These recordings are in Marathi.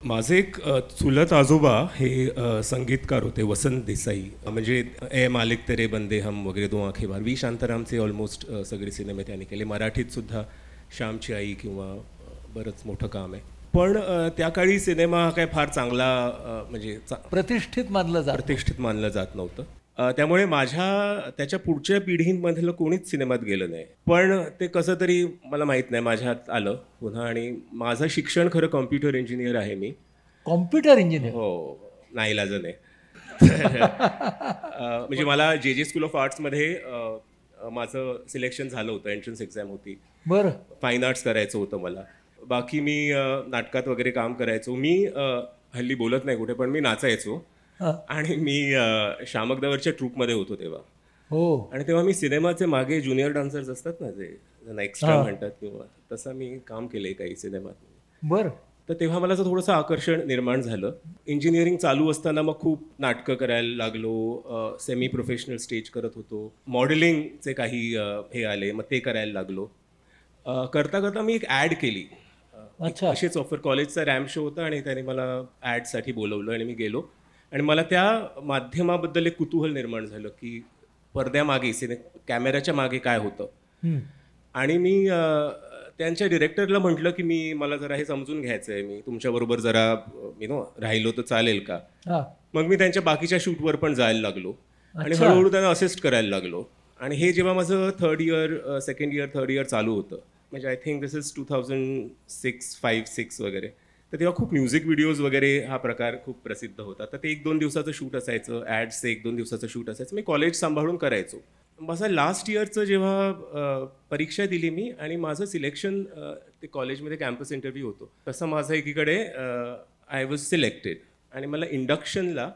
माझे एक चुलत आजोबा हे संगीतकार होते, वसंत देसाई. म्हणजे ए मालिक तेरे बंदे हम वगैरे, दो आंखें बार, व्ही शांतारामचे ऑलमोस्ट सगळे सिनेमे त्यांनी केले. मराठीत सुद्धा श्यामची आई किंवा बरंच मोठं काम आहे. पण त्या काळी सिनेमा हा काय फार चांगला म्हणजे प्रतिष्ठित मानलं जात नव्हतं. त्यामुळे त्याच्या पुढच्या पिढींमधलं कोणीच सिनेमात गेलं नाही. पण ते कसं तरी मला माहीत नाही माझ्यात आलं पुन्हा. आणि माझं शिक्षण खरं कॉम्प्युटर इंजिनियर आहे. मी कॉम्प्युटर इंजिनियर हो, नाईलाजाने. म्हणजे मला जे स्कूल ऑफ आर्ट्समध्ये माझं सिलेक्शन झालं होतं, एंट्रन्स एक्झाम होती. बरं. फाईन आर्ट्स करायचं होतं मला. बाकी मी नाटकात वगैरे काम करायचो. मी हल्ली बोलत नाही कुठे, पण मी नाचायचो. आणि मी शामकदावरच्या ट्रूपमध्ये होतो तेव्हा. हो. आणि तेव्हा मी सिनेमाचे मागे ज्युनियर डान्सर्स असतात ना, जे त्यांना एक्स्ट्रा म्हणतात, किंवा तसं मी काम केलंय काही सिनेमात. बरं. तर तेव्हा मला थोडंसं आकर्षण निर्माण झालं. इंजिनिअरिंग चालू असताना मग खूप नाटकं करायला लागलो. सेमी प्रोफेशनल स्टेज करत होतो. मॉडेलिंगचे काही हे आले, मग ते करायला लागलो. करता करता मी एक ॲड केली. असेच ऑफर, कॉलेजचा रॅम्प शो होता आणि त्याने मला ॲडसाठी बोलवलं आणि मी गेलो. आणि मला त्या माध्यमाबद्दल एक कुतूहल निर्माण झालं की पडद्यामागे कॅमेऱ्याच्या मागे काय होतं. आणि मी त्यांच्या डिरेक्टरला म्हटलं की मला जरा हे समजून घ्यायचं आहे, मी तुमच्याबरोबर जरा राहिलो तर चालेल का. मग मी त्यांच्या बाकीच्या शूटवर पण जायला लागलो आणि हळूहळू त्यांना असिस्ट करायला लागलो. आणि हे जेव्हा माझं सेकंड इयर चालू होतं, म्हणजे आय थिंक दिस इज 2006, 5-6 वगैरे. तर तेव्हा खूप म्युझिक व्हिडिओज वगैरे हा प्रकार खूप प्रसिद्ध होता. तर ते 1-2 दिवसाचं शूट असायचं, ॲड्सचं 1-2 दिवसाचं शूट असायचं. मी कॉलेज सांभाळून करायचो. माझं लास्ट इयरचं जेव्हा परीक्षा दिली मी आणि माझं सिलेक्शन, ते कॉलेजमध्ये कॅम्पस इंटरव्ह्यू होतो, तसं माझं एकीकडे आय वॉज सिलेक्टेड आणि मला इंडक्शनला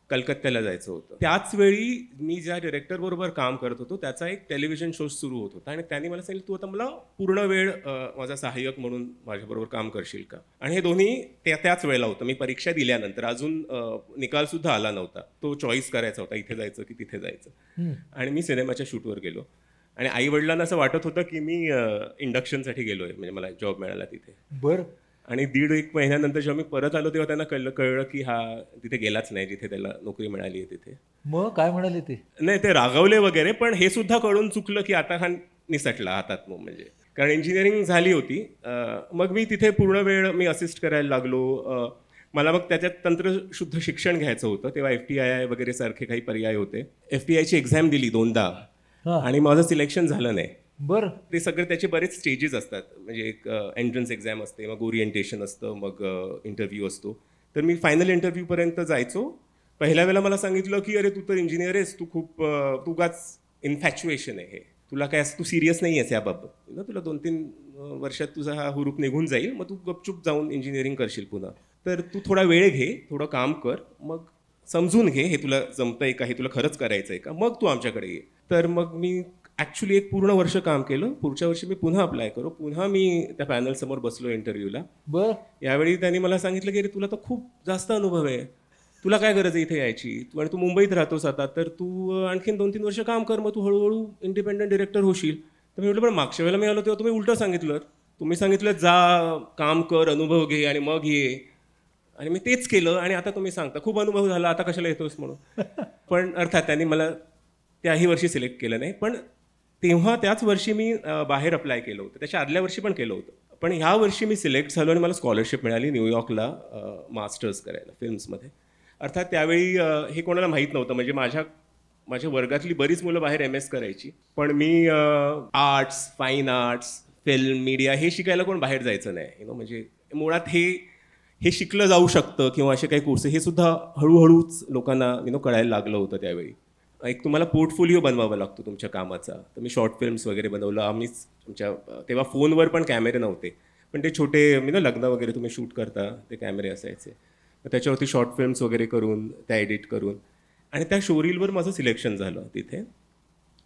कलकत्त्याला जायचं होतं. त्याच वेळी मी ज्या डिरेक्टरबरोबर काम करत होतो त्याचा एक टेलिव्हिजन शो सुरू होत होता आणि त्यांनी मला सांगितलं, तू आता मला पूर्ण वेळ माझा सहाय्यक म्हणून माझ्याबरोबर काम करशील का. आणि हे दोन्ही त्याच वेळेला होतं. मी परीक्षा दिल्यानंतर अजून निकालसुद्धा आला नव्हता. तो चॉईस करायचा होता, इथे जायचं की तिथे जायचं. आणि मी सिनेमाच्या शूटवर गेलो आणि आई वडिलांना असं वाटत होतं की मी इंडक्शनसाठी गेलो आहे, म्हणजे मला जॉब मिळाला तिथे. बरं. आणि 1.5 महिन्यानंतर जेव्हा मी परत आलो तेव्हा त्यांना कळलं की हा तिथे गेलाच नाही जिथे त्याला नोकरी मिळाली आहे तिथे. मग काय म्हणाले ते? नाही, ते रागवले वगैरे, पण हे सुद्धा कळून चुकलं की आता हा निसटला हातात. म्हणजे कारण इंजिनिअरिंग झाली होती. मग मी तिथे पूर्ण वेळ मी असिस्ट करायला लागलो. मला मग त्याच्यात तंत्रशुद्ध शिक्षण घ्यायचं होतं. तेव्हा FTII वगैरे सारखे काही पर्याय होते. FTIची एक्झाम दिली 2दा आणि माझं सिलेक्शन झालं नाही. बरं. ते सगळे त्याचे बरेच स्टेजेस असतात. म्हणजे एक एंट्रन्स एक्झाम असते, मग ओरिएंटेशन असतं, मग इंटरव्ह्यू असतो. तर मी फायनल इंटरव्ह्यूपर्यंत जायचो. पहिल्या वेळेला मला सांगितलं की अरे तू तर इंजिनियर आहेस, तुगाच इन्फॅच्युएशन आहे हे, तुला काय तू सिरियस नाही आहेस याबाबत, तुला 2-3 वर्षात तुझा हा हुरूप निघून जाईल, मग तू गपचूप जाऊन इंजिनिअरिंग करशील पुन्हा. तर तू थोडा वेळ घे, थोडं काम कर, मग समजून घे हे तुला जमतंय का, हे तुला खरंच करायचं आहे का, मग तू आमच्याकडे ये. तर मग मी ॲक्च्युली एक पूर्ण वर्ष काम केलं. पुढच्या वर्षी मी पुन्हा अप्लाय करू, पुन्हा मी त्या पॅनलसमोर बसलो इंटरव्ह्यूला. बरं. यावेळी त्यांनी मला सांगितलं की अरे तुला तर खूप जास्त अनुभव आहे, तुला काय गरज आहे इथे यायची, आणि तू मुंबईत राहतोस आता, तर तू आणखीन 2-3 वर्ष काम कर, मग तू हळूहळू इंडिपेंडंट डिरेक्टर होशील. तर मी म्हटलं पण मागच्या वेळेला मी आलो तेव्हा तुम्ही उलटं सांगितलं, तुम्ही सांगितलं जा काम कर, अनुभव घे आणि मग ये. आणि मी तेच केलं आणि आता तुम्ही सांगता खूप अनुभव झाला, आता कशाला येतोस म्हणून. पण अर्थात त्यांनी मला त्याही वर्षी सिलेक्ट केलं नाही. पण तेव्हा त्याच वर्षी मी बाहेर अप्लाय केलं होतं, त्याच्या आदल्या वर्षी पण केलं होतं. पण ह्या वर्षी मी सिलेक्ट झालो आणि मला स्कॉलरशिप मिळाली न्यूयॉर्कला मास्टर्स करायला फिल्म्समध्ये. अर्थात त्यावेळी हे कोणाला माहीत नव्हतं. म्हणजे माझ्या वर्गातली बरीच मुलं बाहेर MS करायची, पण मी arts, fine arts, film, media हे शिकायला कोण बाहेर जायचं नाही. म्हणजे मुळात हे शिकलं जाऊ शकतं किंवा असे काही कोर्स, हे सुद्धा हळूहळूच लोकांना कळायला लागलं होतं त्यावेळी. एक तुम्हाला पोर्टफोलिओ बनवावा लागतो तुमच्या कामाचा. तर मी शॉर्ट फिल्म्स वगैरे बनवलं. आम्हीच तेव्हा फोनवर पण कॅमेरे नव्हते, पण ते छोटे लग्न वगैरे तुम्ही शूट करता ते कॅमेरे असायचे. तर त्याच्यावरती शॉर्ट फिल्म्स वगैरे करून त्या एडिट करून आणि त्या शोरीलवर माझं सिलेक्शन झालं तिथे.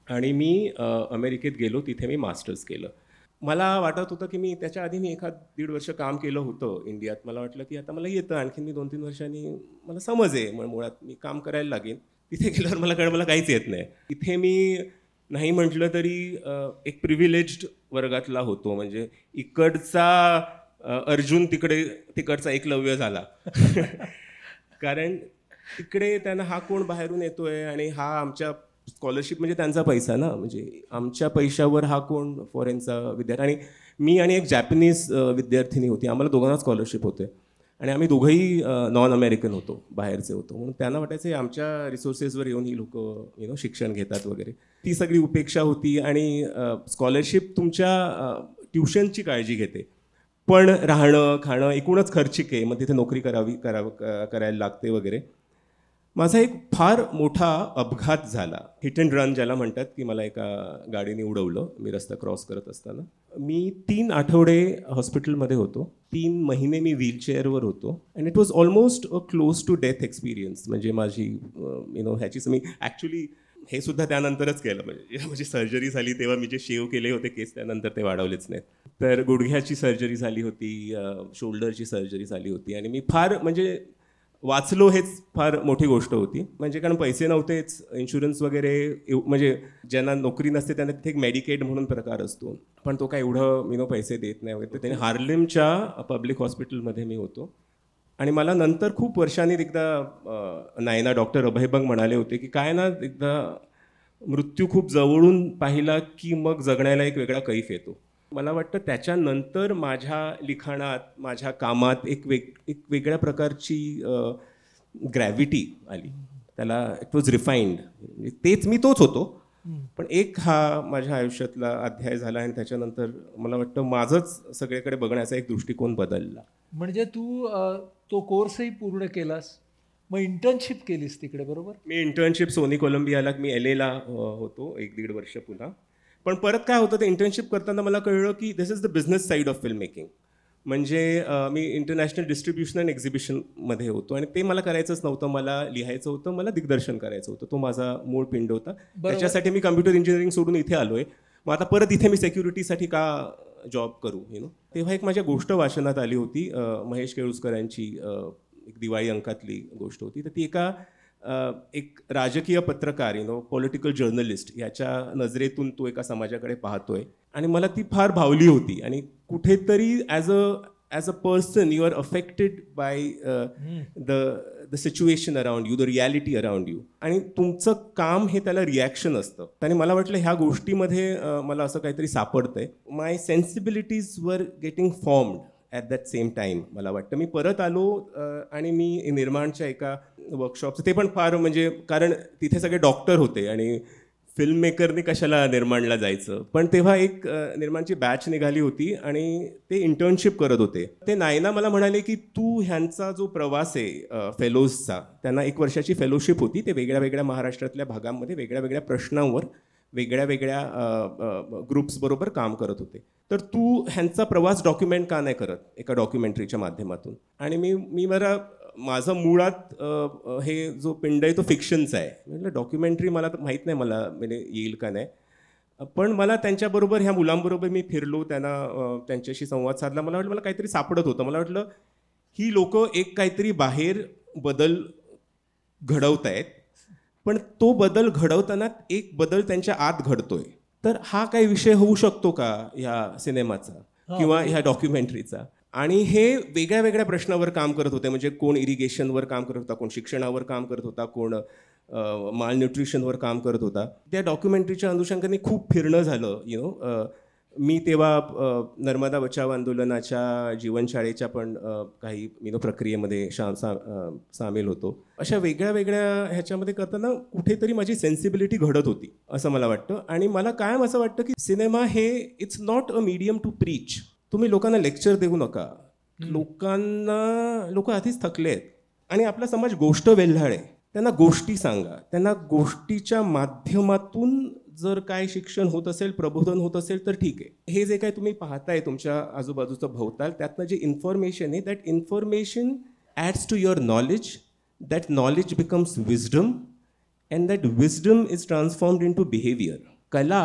आणि मी अमेरिकेत गेलो, तिथे मी मास्टर्स केलं. मला वाटत होतं की मी त्याच्या आधी मी 1-1.5 वर्ष काम केलं होतं इंडियात. मला वाटलं की आता मला येतं, आणखीन मी 2-3 वर्षांनी मला समज आहे, मुळात मी काम करायला लागेन. तिथे गेल्यावर मला काहीच येत नाही. इथे मी नाही म्हटलं तरी एक प्रिव्हिलेज्ड वर्गातला होतो. म्हणजे इकडचा अर्जुन तिकडचा एकलव्य झाला. कारण तिकडे त्यांना हा कोण बाहेरून येतोय आणि हा आमच्या स्कॉलरशिप म्हणजे त्यांचा पैसा ना, म्हणजे आमच्या पैशावर हा कोण फॉरेनचा विद्यार्थी. आणि मी आणि एक जॅपनीज विद्यार्थिनी होती, आम्हाला दोघांना स्कॉलरशिप होते आणि आम्ही दोघंही नॉन अमेरिकन होतो, बाहेरचे होतो. म्हणून त्यांना वाटायचं आमच्या रिसोर्सेसवर येऊन ही लोक शिक्षण घेतात वगैरे. ती सगळी उपेक्षा होती. आणि स्कॉलरशिप तुमच्या ट्युशनची काळजी घेते, पण राहणं खाणं एकूणच खर्चिक आहे, मग तिथे नोकरी करायला लागते वगैरे. माझा एक फार मोठा अपघात झाला, हिट अँड रन ज्याला म्हणतात, की मला एका गाडीने उडवलं मी रस्ता क्रॉस करत असताना. मी 3 आठवडे हॉस्पिटलमध्ये होतो, 3 महिने मी व्हीलचेअरवर होतो. And it was almost a close to death experience. म्हणजे माझी ह्याचीच मी ॲक्च्युली हे सुद्धा त्यानंतरच केलं. म्हणजे सर्जरी झाली तेव्हा मी जे शेव केले होते केस त्यानंतर ते वाढवलेच नाहीत. तर गुडघ्याची सर्जरी झाली होती, शोल्डरची सर्जरी झाली होती. आणि मी फार म्हणजे वाचलो हेच फार मोठी गोष्ट होती. म्हणजे कारण पैसे नव्हतेच, इन्शुरन्स वगैरे म्हणजे ज्यांना नोकरी नसते त्यांना तिथे एक मेडिकेड म्हणून प्रकार असतो, पण तो काय एवढं पैसे देत नाही वगैरे. तर त्याने हार्लेमच्या पब्लिक हॉस्पिटलमध्ये मी होतो. आणि मला नंतर खूप वर्षांनी एकदा नायना डॉक्टर अभयबंग म्हणाले होते की काय ना, एकदा मृत्यू खूप जवळून पाहिला की मग जगण्याला एक वेगळा कैफ येतो. मला वाटतं त्याच्यानंतर माझ्या लिखाणात, माझ्या कामात एक वेगळ्या प्रकारची ग्रॅव्हिटी आली. त्याला इट वॉज रिफाईंड. तेच मी तोच होतो, पण एक हा माझ्या आयुष्यातला अध्याय झाला. आणि त्याच्यानंतर मला वाटतं माझंच सगळीकडे बघण्याचा एक दृष्टिकोन बदलला. म्हणजे तू तो कोर्सही पूर्ण केलास, मग इंटर्नशिप केलीस तिकडे, बरोबर? मी इंटर्नशिप सोनी कोलंबियाला, मी LA होतो 1-1.5 वर्ष पुन्हा. पण परत काय होतं, ते इंटर्नशिप करताना मला कळलं की this is the business side of film making. म्हणजे मी इंटरनॅशनल डिस्ट्रीब्युशन अँड एक्झिबिशनमध्ये होतो आणि ते मला करायचंच नव्हतं. मला लिहायचं होतं, मला दिग्दर्शन करायचं होतं. तो माझा मूळ पिंड होता. त्याच्यासाठी मी कम्प्युटर इंजिनिअरिंग सोडून इथे आलो आहे. मग आता परत इथे मी सिक्युरिटीसाठी का जॉब करू तेव्हा एक माझ्या गोष्ट वाचनात आली होती, महेश केळुसकरांची एक दिवाळी अंकातली गोष्ट होती. तर ती एक राजकीय पत्रकार पॉलिटिकल जर्नलिस्ट याच्या नजरेतून तो एका समाजाकडे पाहतोय. आणि मला ती फार भावली होती. आणि कुठेतरी as a person you are affected by the situation around you, the reality around you. आणि तुमचं काम हे त्याला रिॲक्शन असतं. आणि मला वाटलं ह्या गोष्टीमध्ये मला असं काहीतरी सापडतंय. My sensibilities were getting formed at that same time. मला वाटतं मी परत आलो आणि मी निर्माणच्या एका वर्कशॉपचं, ते पण फार म्हणजे कारण तिथे सगळे डॉक्टर होते आणि फिल्म मेकरने कशाला निर्माणला जायचं. पण तेव्हा एक निर्माणची बॅच निघाली होती आणि ते इंटर्नशिप करत होते. ते नायना मला म्हणाले की तू ह्यांचा जो प्रवास आहे फेलोजचा, त्यांना 1 वर्षाची फेलोशिप होती. ते वेगळ्या वेगळ्या महाराष्ट्रातल्या भागांमध्ये वेगळ्या वेगळ्या प्रश्नांवर वेगळ्या वेगळ्या ग्रुप्सबरोबर काम करत होते. तर तू ह्यांचा प्रवास डॉक्युमेंट का नाही करत एका डॉक्युमेंटरीच्या माध्यमातून. आणि मी माझं मुळात हे जो पिंड आहे तो फिक्शनचा आहे. म्हटलं डॉक्युमेंटरी मला तर माहीत नाही मला म्हणजे येईल का नाही. पण मला त्यांच्याबरोबर ह्या मुलांबरोबर मी फिरलो, त्यांच्याशी संवाद साधला. मला वाटलं मला काहीतरी सापडत होतं. मला वाटलं ही लोकं एक काहीतरी बाहेर बदल घडवत आहेत, पण तो बदल घडवताना एक बदल त्यांच्या आत घडतोय. तर हा काही विषय होऊ शकतो का ह्या सिनेमाचा किंवा ह्या डॉक्युमेंटरीचा. आणि हे वेगळ्या वेगळ्या प्रश्नावर काम करत होते. म्हणजे कोण इरिगेशनवर काम करत होता, कोण शिक्षणावर काम करत होता, कोण माल न्यूट्रिशनवर काम करत होता. त्या डॉक्युमेंटरीच्या अनुषंगाने खूप फिरणं झालं. मी तेव्हा नर्मदा बचाव आंदोलनाच्या जीवनशाळेच्या पण काही प्रक्रियेमध्ये सामील होतो. अशा वेगळ्या वेगळ्या ह्याच्यामध्ये करताना कुठेतरी माझी सेन्सिबिलिटी घडत होती असं मला वाटतं. आणि मला कायम असं वाटतं की सिनेमा हे it's not a medium to preach. तुम्ही लोकांना लेक्चर देऊ नका. लोक आधीच थकले आहेत आणि आपला समाज गोष्ट वेल्हाळे. त्यांना गोष्टी सांगा, त्यांना गोष्टीच्या माध्यमातून जर काय शिक्षण होत असेल, प्रबोधन होत असेल तर ठीक आहे. हे जे काय तुम्ही पाहताय तुमच्या आजूबाजूचं भोवताल, त्यातनं जे इन्फॉर्मेशन आहे, that information adds to your knowledge, that knowledge becomes wisdom and that wisdom is transformed into behaviour. कला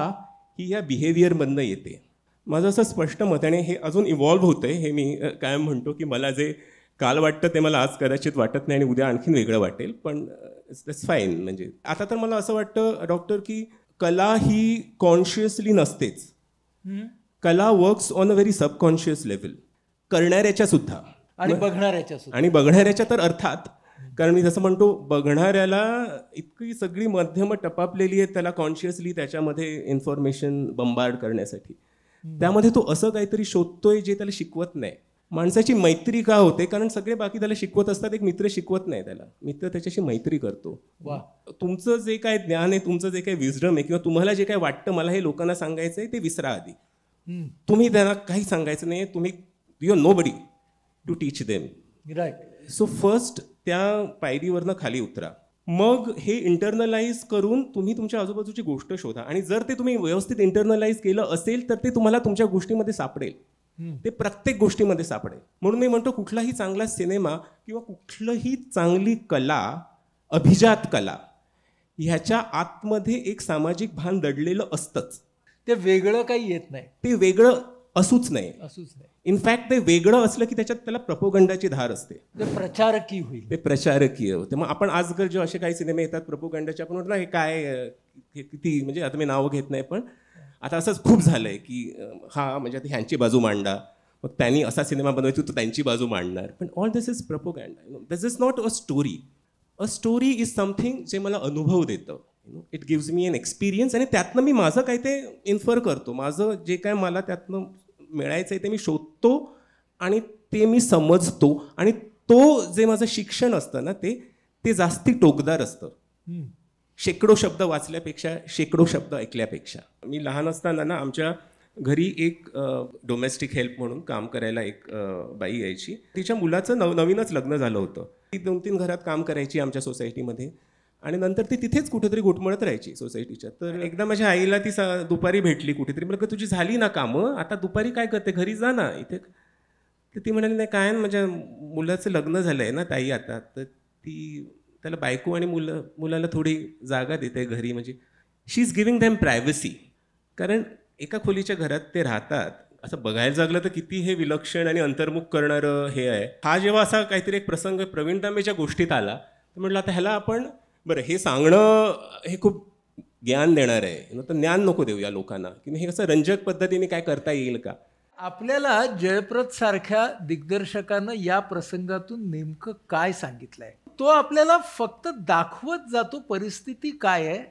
ही या बिहेवियरमधनं येते. माझं असं स्पष्ट मत आहे. आणि हे अजून इव्हॉल्व्ह होतंय. हे मी कायम म्हणतो की मला जे काल वाटतं ते मला आज कदाचित वाटत नाही आणि उद्या आणखीन वेगळं वाटेल, पण इट्स फाईन. म्हणजे आता तर मला असं वाटतं डॉक्टर की कला ही कॉन्शियसली नसतेच. कला works on a very subconscious level. करणाऱ्याच्या सुद्धा आणि बघणाऱ्याच्या सुद्धा. आणि बघणाऱ्याच्या तर अर्थात, कारण मी जसं म्हणतो बघणाऱ्याला इतकी सगळी माध्यमं टपापलेली आहेत त्याला कॉन्शियसली त्याच्यामध्ये इन्फॉर्मेशन बंबार्ड करण्यासाठी. त्यामध्ये तो असं काहीतरी शोधतोय जे त्याला शिकवत नाही. माणसाची मैत्री का होते? कारण सगळे बाकी त्याला शिकवत असतात, एक मित्र शिकवत नाही त्याला, मित्र त्याच्याशी मैत्री करतो. तुमचं जे काय ज्ञान आहे, तुमचं जे काही विजडम आहे, किंवा तुम्हाला जे काय वाटतं मला हे लोकांना सांगायचं आहे ते विसरा आधी. तुम्ही त्यांना काही सांगायचं नाही, तुम्ही you are nobody to teach them. Right. So first त्या पायरीवरनं खाली उतरा, मग हे इंटरनलाइज करून तुम्ही तुमच्या आजूबाजूची गोष्ट शोधा. आणि जर ते तुम्ही व्यवस्थित इंटरनलाइज केलं असेल तर ते तुम्हाला तुमच्या गोष्टीमध्ये सापडेल, ते प्रत्येक गोष्टीमध्ये सापडेल. म्हणून मी म्हणतो कुठलाही चांगला सिनेमा किंवा कुठलंही चांगली कला, अभिजात कला, ह्याच्या आतमध्ये एक सामाजिक भान दडलेलं असतंच. ते वेगळं काही येत नाही, ते वेगळं असूच नाही. इनफॅक्ट ते वेगळं असलं की त्याच्यात त्याला प्रपोगंडाची धार असते, ते प्रचारकीय होईल, ते प्रचारकीय होते. मग आपण आजकाल जे असे काही सिनेमे येतात प्रपोगंडाचे, आपण म्हणतो ना हे काय, हे किती, म्हणजे आता मी नावं घेत नाही, पण आता असंच खूप झालंय की हा म्हणजे आता ह्यांची बाजू मांडा, मग त्यांनी असा सिनेमा बनवायचा तो त्यांची बाजू मांडणार. पण all this is propaganda. This is not a story. A story is something जे मला अनुभव देतं. It gives me an experience, आणि त्यातनं मी माझं काय ते इन्फर करतो. माझं जे काय मला त्यातनं मिळायचं आहे ते मी शोधतो आणि ते मी समजतो. आणि तो जे माझं शिक्षण असतं ना ते जास्ती टोकदार असतं, शेकडो शब्द वाचल्यापेक्षा, शेकडो शब्द ऐकल्यापेक्षा. मी लहान असताना ना आमच्या घरी एक डोमेस्टिक हेल्प म्हणून काम करायला एक बाई यायची. तिच्या मुलाचं नवीनच लग्न झालं होतं. ती 2-3 घरात काम करायची आमच्या सोसायटीमध्ये, आणि नंतर ती तिथेच कुठेतरी घुटमळत राहायची सोसायटीच्या. तर एकदा माझ्या आईला ती दुपारी भेटली कुठेतरी. म्हटलं तुझी झाली ना कामं, आता दुपारी काय करते, घरी जा ना इथे. तर ती म्हणाली नाही काय, माझ्या मुलाचं लग्न झालं आहे ना ताई आता, तर ती त्याला बायको आणि मुलाला थोडी जागा देते घरी, म्हणजे शी इज गिव्हिंग दॅम प्रायव्हसी. कारण एका खोलीच्या घरात ते राहतात. असं बघायला लागलं तर किती हे विलक्षण आणि अंतर्मुख करणारं हे आहे. हा जेव्हा असा काहीतरी एक प्रसंग प्रवीण तांबेच्या गोष्टीत आला तर म्हटलं आता ह्याला आपण, बरं हे सांगणं हे खूप ज्ञान देणार आहे, तर ज्ञान नको देऊया लोकांना, की हे कसं रंजक पद्धतीने काय करता येईल का. आपल्याला जयप्रद सारख्या दिग्दर्शकानं या प्रसंगातून नेमकं काय सांगितलंय, तो आपल्याला फक्त दाखवत जातो परिस्थिती काय आहे,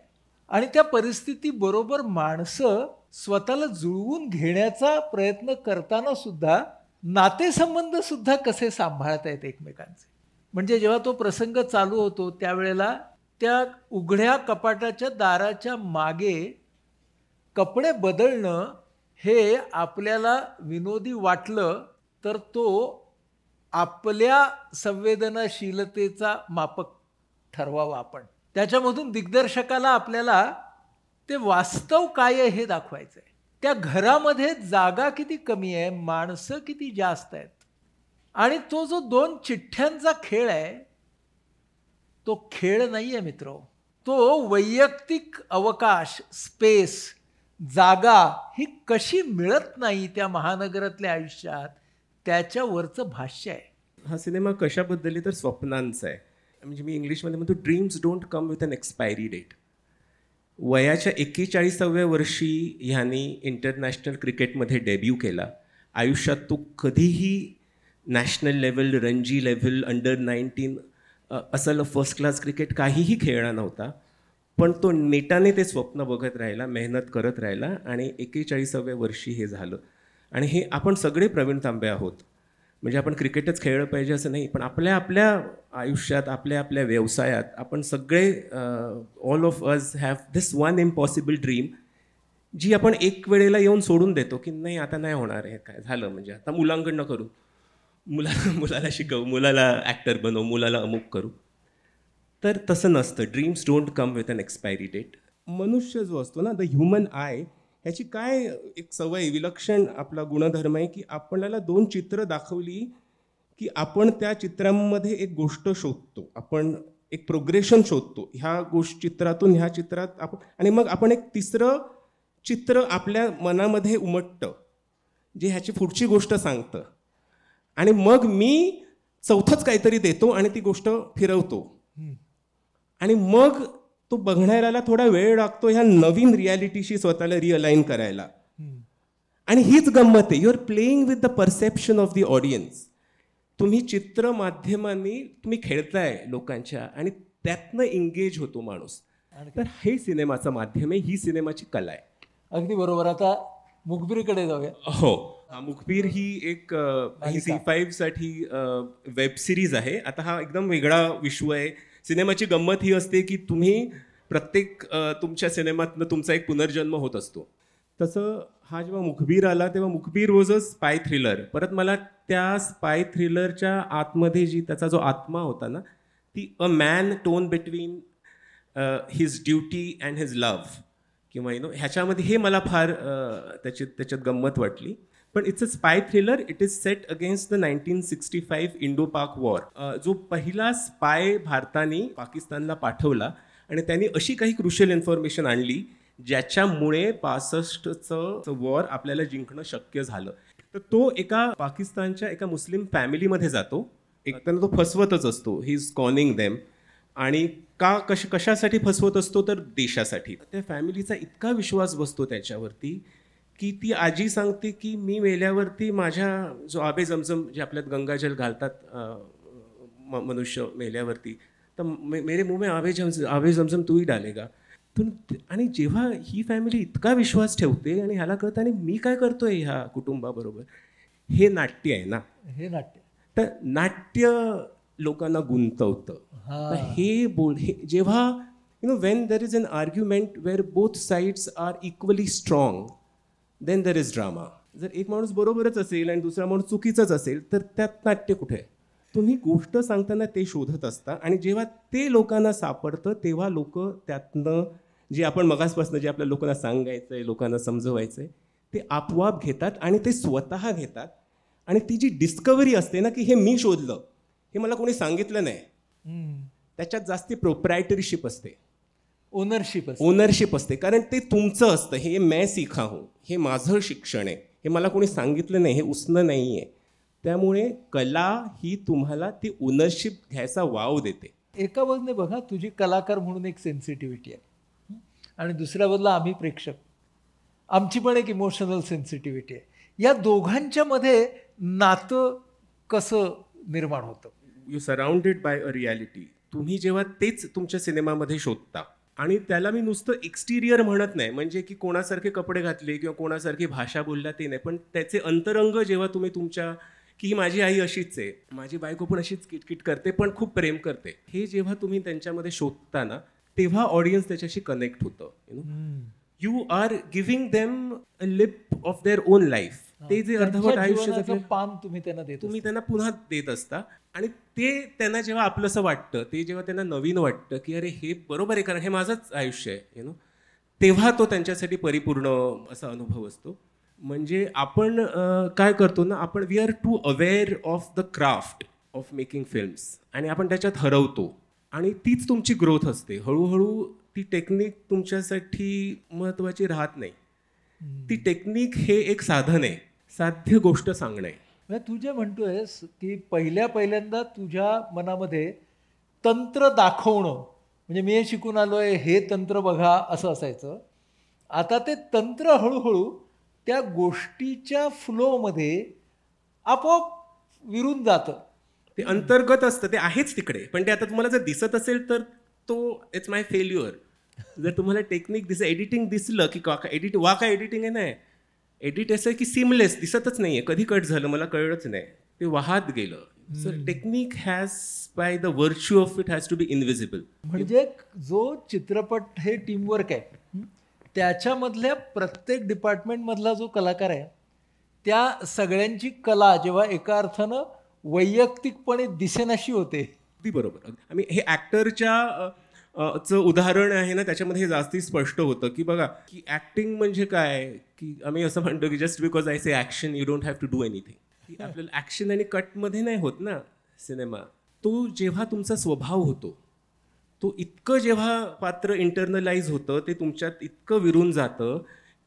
आणि त्या परिस्थितीबरोबर माणसं स्वतःला जुळवून घेण्याचा प्रयत्न करताना सुद्धा नातेसंबंध सुद्धा कसे सांभाळतायत एकमेकांचे. म्हणजे जेव्हा तो प्रसंग चालू होतो त्यावेळेला त्या उघड्या कपाटाच्या दाराच्या मागे कपडे बदलणं हे आपल्याला विनोदी वाटलं तर तो आपल्या संवेदनशीलतेचा मापक ठरवावा आपण. त्याच्यामधून दिग्दर्शकाला आपल्याला ते वास्तव काय आहे हे दाखवायचं आहे. त्या घरामध्ये जागा किती कमी आहे, माणसं किती जास्त आहेत, आणि तो जो 2 चिठ्ठ्यांचा खेळ आहे तो खेळ नाही आहे मित्र. तो वैयक्तिक अवकाश, स्पेस, जागा ही कशी मिळत नाही त्या महानगरातल्या आयुष्यात, त्याच्यावरचं भाष्य आहे. हा सिनेमा कशाबद्दल तर स्वप्नांचा आहे. म्हणजे मी इंग्लिशमध्ये म्हणतो dreams don't come with an expiry date. वयाच्या 41व्या वर्षी ह्यांनी इंटरनॅशनल क्रिकेटमध्ये डेब्यू केला. आयुष्यात तो कधीही national level, Ranji level, under-19 असलं फर्स्ट क्लास क्रिकेट काहीही खेळला नव्हता. पण तो नेटाने ते स्वप्न बघत राहिला, मेहनत करत राहिला, आणि 41व्या वर्षी हे झालं. आणि हे आपण सगळे प्रवीण तांबे आहोत. म्हणजे आपण क्रिकेटच खेळलं पाहिजे असं नाही, पण आपल्या आपल्या आयुष्यात, आपल्या आपल्या व्यवसायात आपण सगळे, all of us have this one impossible dream, जी आपण एक वेळेला येऊन सोडून देतो की नाही आता नाही होणार आहे, काय झालं म्हणजे आता मुलांकडनं करू, मुलाला शिकवू, मुलाला ॲक्टर बनवू, मुलाला अमुक करू. तर तसं नसतं. Dreams don't come with an expiry date. मनुष्य जो असतो ना, द ह्युमन आय, ह्याची काय एक सवय, विलक्षण आपला गुणधर्म आहे की आपल्याला 2 चित्र दाखवली की आपण त्या चित्रांमध्ये एक गोष्ट शोधतो, आपण एक प्रोग्रेशन शोधतो ह्या चित्रातून ह्या चित्रात आपण, आणि मग आपण एक तिसरं चित्र आपल्या मनामध्ये उमटतं जे ह्याची पुढची गोष्ट सांगतं, आणि मग मी चौथंच काहीतरी देतो आणि ती गोष्ट फिरवतो, आणि मग तो बघणाऱ्याला थोडा वेळ लागतो ह्या नवीन रियालिटीशी स्वतःला रिअलाईन करायला. आणि हीच गंमत आहे, you are playing with the perception of the audience. तुम्ही चित्र माध्यमांनी तुम्ही खेळताय लोकांच्या आणि त्यातनं एंगेज होतो माणूस. तर हे सिनेमाचं माध्यम आहे, ही सिनेमाची कला आहे. अगदी बरोबर. आता मुखबिरीकडे जाऊया. हो, मुखबीर ही एक C5 साठी वेब सिरीज आहे. आता हा एकदम वेगळा विश्व आहे. सिनेमाची गंमत ही असते की तुम्ही प्रत्येक तुमच्या सिनेमातनं तुमचा एक पुनर्जन्म होत असतो. तसं हा जेव्हा मुखबीर आला तेव्हा मुखबीर वॉज अ स्पाय थ्रिलर. परत मला त्या स्पाय थ्रिलरच्या आतमध्ये जी त्याचा जो आत्मा होता ना, ती a man tone between his duty and his love किंवा ह्याच्यामध्ये हे मला फार त्याच्यात गंमत वाटली. पण it's a spy thriller. It is set against the 1965 Indo पाक वॉर. जो पहिला स्पाय भारताने पाकिस्तानला पाठवला आणि त्यांनी अशी काही क्रुशियल इन्फॉर्मेशन आणली ज्याच्यामुळे 65चं वॉर आपल्याला जिंकणं शक्य झालं. तर तो एका पाकिस्तानच्या एका मुस्लिम फॅमिलीमध्ये जातो. एक त्यांना तो फसवतच असतो. He is conning them. आणि कशासाठी फसवत असतो तर देशासाठी. त्या फॅमिलीचा इतका विश्वास बसतो त्याच्यावरती की ती आजी सांगते की मी मेल्यावरती माझ्या जो आबे जमजम जे आपल्यात गंगाजल घालतात मनुष्य मेल्यावरती, तर मेरे मुंह में आबे जमजम तूही डालेगा. आणि जेव्हा ही फॅमिली इतका विश्वास ठेवते आणि ह्याला कळतं आणि मी काय करतोय ह्या कुटुंबाबरोबर, हे नाट्य आहे ना. हे नाट्य. तर नाट्य लोकांना गुंतवतं. हे जेव्हा when there is an argument where both sides are equally strong, then there is drama. जर एक माणूस बरोबरच असेल आणि दुसरा माणूस चुकीचाच असेल तर त्यात नाट्य कुठे? तुम्ही गोष्ट सांगताना ते शोधत असता आणि जेव्हा ते लोकांना सापडतं तेव्हा लोक त्यातनं जे आपण मगासपासून जे आपल्या लोकांना सांगायचं आहे, लोकांना समजवायचं आहे, ते आपोआप घेतात आणि ते स्वतः घेतात. आणि ती जी डिस्कवरी असते ना की हे मी शोधलं, हे मला कोणी सांगितलं नाही, त्याच्यात जास्ती प्रोप्रायटरीशिप असते, ओनरशिप असते. कारण ते तुमचं असतं. हे मैं सीखा हूं, हे माझं शिक्षण आहे, हे मला कोणी सांगितलं नाही, हे उसनं नाही आहे. त्यामुळे कला ही तुम्हाला ती ओनरशिप घ्यायचा वाव देते. एका बाजूने बघा तुझी कलाकार म्हणून एक सेन्सिटिव्हिटी आहे आणि दुसऱ्या बाजूला आम्ही प्रेक्षक, आमची पण एक इमोशनल सेन्सिटिव्हिटी आहे. या दोघांच्या मध्ये नातं कसं निर्माण होतं? You surrounded by a reality. तुम्ही जेव्हा तेच तुमच्या सिनेमामध्ये शोधता आणि त्याला मी नुसतं एक्सटिरियर म्हणत नाही, म्हणजे की कोणासारखे कपडे घातले किंवा कोणासारखी भाषा बोलला ते नाही, पण त्याचे अंतरंग जेव्हा तुम्ही तुमच्या की माझी आई अशीच आहे, माझी बायको पण अशीच किटकिट करते पण खूप प्रेम करते, हे जेव्हा तुम्ही त्यांच्यामध्ये शोधता ना तेव्हा ऑडियन्स त्याच्याशी कनेक्ट होतं. You are giving them a leap of their own life. ते जे अर्धवट आयुष्याचं पान तुम्ही त्यांना पुन्हा देत असता आणि ते त्यांना जेव्हा आपलंसं वाटतं, ते जेव्हा त्यांना नवीन वाटतं की अरे हे बरोबर आहे कारण हे माझंच आयुष्य आहे, तेव्हा तो त्यांच्यासाठी परिपूर्ण असा अनुभव असतो. म्हणजे आपण काय करतो ना, आपण we are too aware of the craft of making films आणि आपण त्याच्यात हरवतो आणि तीच तुमची ग्रोथ असते. हळूहळू ती टेक्निक तुमच्यासाठी महत्त्वाची राहत नाही. ती टेक्निक हे एक साधन आहे, साध्य गोष्ट सांगणे. तू जे म्हणतोयस की पहिल्यांदा तुझ्या मनामध्ये तंत्र दाखवणं, म्हणजे मी हे शिकून आलोय, हे तंत्र बघा असं असायचं. आता ते तंत्र हळूहळू त्या गोष्टीच्या फ्लोमध्ये आपोआप विरून जातं. ते अंतर्गत असतं, ते आहेच तिकडे, पण ते आता तुम्हाला जर दिसत असेल तर तो इट्स माय फेल्युअर. जर तुम्हाला टेक्निक एडिटिंग दिसलं की काय एडिटिंग आहे, नाही एडिट असं की सिमलेस दिसतच नाहीये, कधी कट झालं मला कळलंच नाही, ते वाहत गेलं. So technique has by the virtue of it has to be invisible. म्हणजे जो चित्रपट हे टीमवर्क आहे, त्याच्यामधल्या प्रत्येक डिपार्टमेंटमधला जो कलाकार आहे त्या सगळ्यांची कला जेव्हा एका अर्थानं वैयक्तिकपणे दिसेनाशी होते. अगदी बरोबर. आम्ही हे ॲक्टरच्या चं उदाहरण आहे ना, त्याच्यामध्ये हे जास्ती स्पष्ट होतं की बघा की ॲक्टिंग म्हणजे काय, की आम्ही असं म्हणतो की just because I say action you don't have to do anything. आपल्याला ॲक्शन आणि कटमध्ये नाही होत ना सिनेमा. तो जेव्हा तुमचा स्वभाव होतो, तो इतकं जेव्हा पात्र इंटरनलाइज होतं, ते तुमच्यात इतकं विरून जातं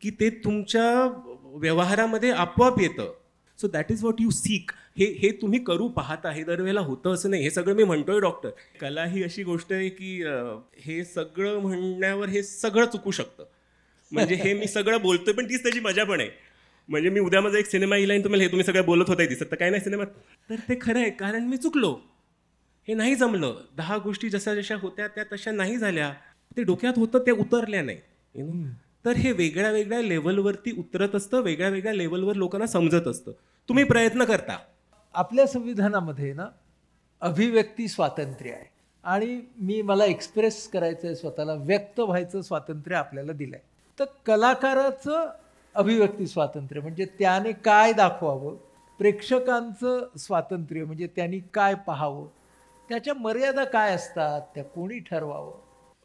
की ते तुमच्या व्यवहारामध्ये आपोआप येतं. So that is what you sick. हे तुम्ही करू पाहता, हे दरवेळेला होतं असं नाही. हे सगळं मी म्हणतोय डॉक्टर. कला ही अशी गोष्ट आहे की हे सगळं म्हणण्यावर हे सगळं चुकू शकतं. म्हणजे हे मी सगळं बोलतोय पण तीच त्याची मजा पण आहे. म्हणजे मी उद्या माझा एक सिनेमा येईल आणि तुम्हाला हे तुम्ही सगळं बोलत होताय दिसत तर काय नाही सिनेमात, तर ते खरं आहे कारण मी चुकलो, हे नाही जमलं, 10 गोष्टी जशा जशा होत्या त्या तशा नाही झाल्या, ते डोक्यात होतं ते उतरल्या नाही, यु नो. तर हे वेगळ्या वेगळ्या लेवलवरती उतरत असतं, वेगळ्या वेगळ्या लेवलवर लोकांना समजत असतं. तुम्ही प्रयत्न करता. आपल्या संविधानामध्ये ना अभिव्यक्ती स्वातंत्र्य आहे आणि मला एक्सप्रेस करायचं आहे, स्वतःला व्यक्त व्हायचं स्वातंत्र्य आपल्याला दिलं आहे. तर कलाकाराचं अभिव्यक्ती स्वातंत्र्य म्हणजे त्याने काय दाखवावं, प्रेक्षकांचं स्वातंत्र्य म्हणजे त्यांनी काय पाहावं, त्याच्या मर्यादा काय असतात, त्या कोणी ठरवावं.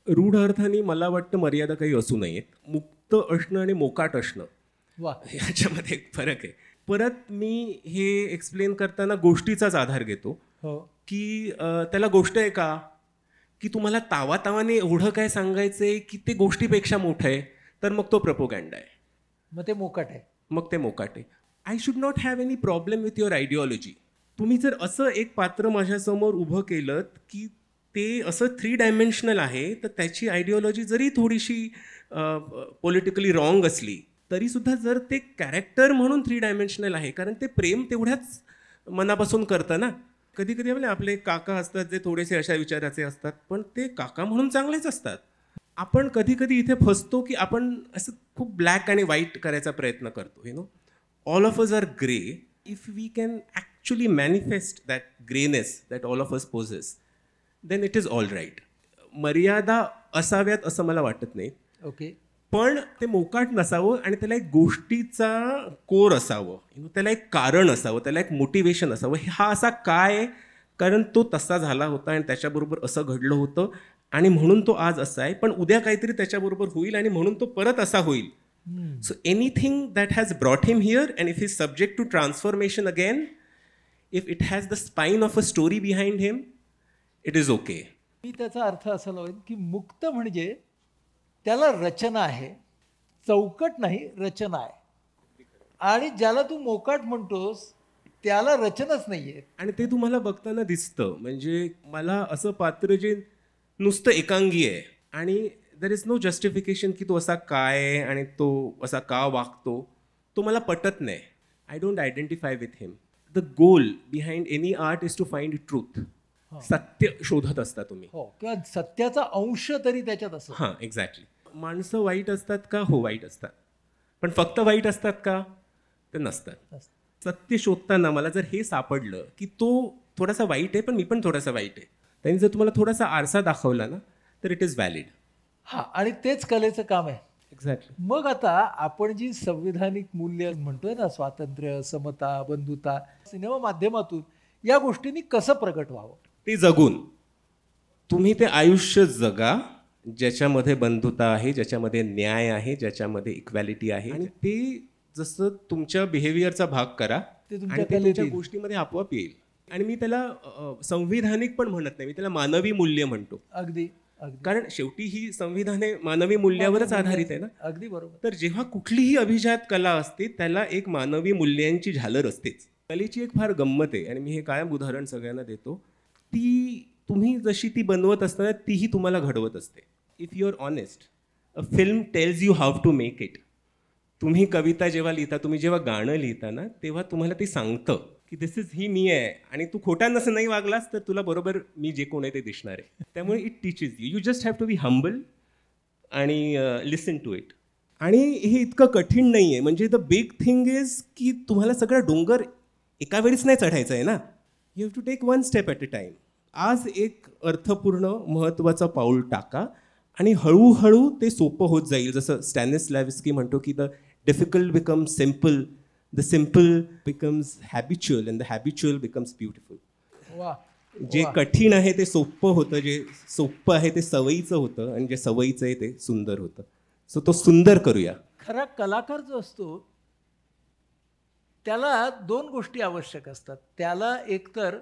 रूढ अर्थाने मला वाटतं मर्यादा काही असू नयेत. मुक्त असणं आणि मोकाट असणं वा, याच्यामध्ये एक फरक आहे. परत मी हे एक्सप्लेन करताना गोष्टीचाच आधार घेतो हो, की त्याला गोष्ट आहे का, की तुम्हाला तावातावाने एवढं काय सांगायचंय की ते गोष्टीपेक्षा मोठं आहे, तर मग तो प्रपोगँडा आहे, मग ते मोकाट आहे. मग ते मोकाट आहे. I should not have any problem with your ideology. तुम्ही जर असं एक पात्र माझ्यासमोर उभं केलं की ते असं 3 डायमेन्शनल आहे, तर त्याची आयडिओलॉजी जरी थोडीशी पॉलिटिकली रॉंग असली तरीसुद्धा जर ते कॅरेक्टर म्हणून 3 डायमेन्शनल आहे, कारण ते प्रेम तेवढ्याच मनापासून करतं ना. कधी कधी आपले काका असतात जे थोडेसे अशा विचाराचे असतात, पण ते काका म्हणून चांगलेच असतात. आपण कधी कधी इथे फसतो की आपण असं खूप ब्लॅक आणि व्हाईट करायचा प्रयत्न करतो, you know. All of us are grey. If we can actually manifest that greyness that all of us poses, then it is all right. मर्यादा असाव्यात असं मला वाटत नाही. ओके, पण ते मोकाट नसावं आणि त्याला एक गोष्टीचा कोर असावं, त्याला एक कारण असावं, त्याला एक मोटिवेशन असावं. हा असा काय, कारण तो तसा झाला होता आणि त्याच्याबरोबर असं घडलं होतं आणि म्हणून तो आज असा आहे, पण उद्या काहीतरी त्याच्याबरोबर होईल आणि म्हणून तो परत असा होईल. So anything that has brought him here and if is subject to transformation again, if it has the spine of a story behind him, it is okay. मी त्याचा अर्थ असा लावेन की मुक्त म्हणजे त्याला रचना आहे, चौकट नाही, रचना आहे. आणि ज्याला तू मोकाट म्हणतोस त्याला रचनाच नाहीये. आणि ते तुम्हाला बघताना दिसतं. म्हणजे मला असं पात्र जे नुसतं एकांगी आहे आणि देर इज नो जस्टिफिकेशन की तो असा काय आहे आणि तो असा का वागतो, तो मला पटत नाही. I don't identify with him. The goal behind any art is to find truth. सत्य शोधत असता तुम्ही, हो, किंवा सत्याचा अंश तरी त्याच्यात असतो. हां, एक्झॅक्टली. माणसं वाईट असतात का? हो, वाईट असतात. पण फक्त वाईट असतात का? ते नसतात. सत्य शोधताना मला जर हे सापडलं की तो थोडासा वाईट आहे पण मी पण थोडासा वाईट आहे, त्यांनी जर तुम्हाला थोडासा आरसा दाखवला ना, तर इट इज व्हॅलिड. हा, आणि तेच कलेचं काम आहे. एक्झॅक्टली. मग आता आपण जी संविधानिक मूल्य म्हणतोय ना, स्वातंत्र्य, समता, बंधुता, सिनेमा माध्यमातून या गोष्टींनी कसं प्रगट व्हावं? ते जगून तुम्ही ते आयुष्य जगा ज्याच्यामध्ये बंधुता आहे, ज्याच्यामध्ये न्याय आहे, ज्याच्यामध्ये इक्वॅलिटी आहे, आणि ते जसं तुमच्या बिहेवियरचा भाग करा ते तुमच्या आणि ते कलेत तुमच्या येईल. गोष्टीमध्ये आपोआप येईल. आणि मी त्याला संविधानिक पण म्हणत नाही, मी त्याला मानवी मूल्य म्हणतो. अगदी अगदी कारण शेवटी ही संविधाने मानवी मूल्यावरच आधारित आहे ना. अगदी बरोबर. तर जेव्हा कुठलीही अभिजात कला असते त्याला एक मानवी मूल्यांची झालर असतेच. कलेची एक फार गंमत आहे आणि मी हे कायम उदाहरण सगळ्यांना देतो. ती तुम्ही जशी ती बनवत असताना तीही तुम्हाला घडवत असते. If you are honest, a film tells you how to make it. तुम्ही कविता जेव्हा लिहिता, तुम्ही जेव्हा गाणं लिहिता ना, तेव्हा तुम्हाला ते सांगतं की दिस इज ही मी आहे, आणि तू खोटा नसं नाही वागलास तर तुला बरोबर मी जे कोण आहे ते दिसणार आहे. त्यामुळे it teaches you. You just have to be humble आणि लिसन टू इट. आणि हे इतकं कठीण नाही आहे. म्हणजे द बिग थिंग इज की तुम्हाला सगळा डोंगर एका वेळीच नाही चढायचं आहे ना. You have to take one step at a time. आज एक अर्थपूर्ण महत्त्वाचं पाऊल टाका आणि हळूहळू ते सोपं होत जाईल. जसं स्टॅनिस्लॅव्स्की म्हणतो की the difficult becomes simple, the simple becomes habitual and the habitual becomes beautiful. वा, जे कठीण आहे ते सोपं होतं, जे सोपं आहे ते सवयीचं होतं, आणि जे सवयीचं आहे ते सुंदर होतं. सो तो सुंदर करूया. खरा कलाकार जो असतो त्याला 2 गोष्टी आवश्यक असतात. त्याला एकतर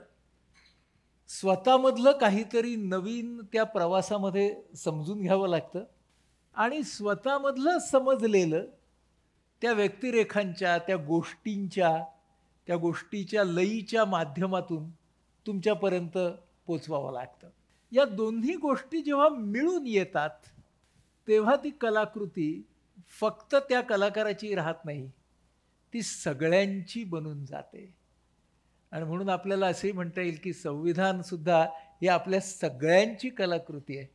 स्वतःमधलं काहीतरी नवीन त्या प्रवासामध्ये समजून घ्यावं लागतं, आणि स्वतःमधलं समजलेलं त्या व्यक्तिरेखांच्या, त्या गोष्टीच्या लयीच्या माध्यमातून तुमच्यापर्यंत पोचवावं लागतं. या दोन्ही गोष्टी जेव्हा मिळून येतात तेव्हा ती कलाकृती फक्त त्या कलाकाराची राहत नाही, ती सगळ्यांची बनून जाते. आणि म्हणून आपल्याला असंही म्हणता येईल की संविधान सुद्धा ही आपल्या सगळ्यांची कलाकृती आहे.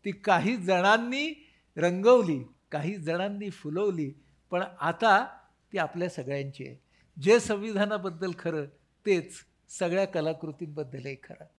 ती काही जणांनी रंगवली, काही जणांनी फुलवली, पण आता ती आपल्या सगळ्यांची आहे. जे संविधानाबद्दल खरं तेच सगळ्या कलाकृतींबद्दलही खरं.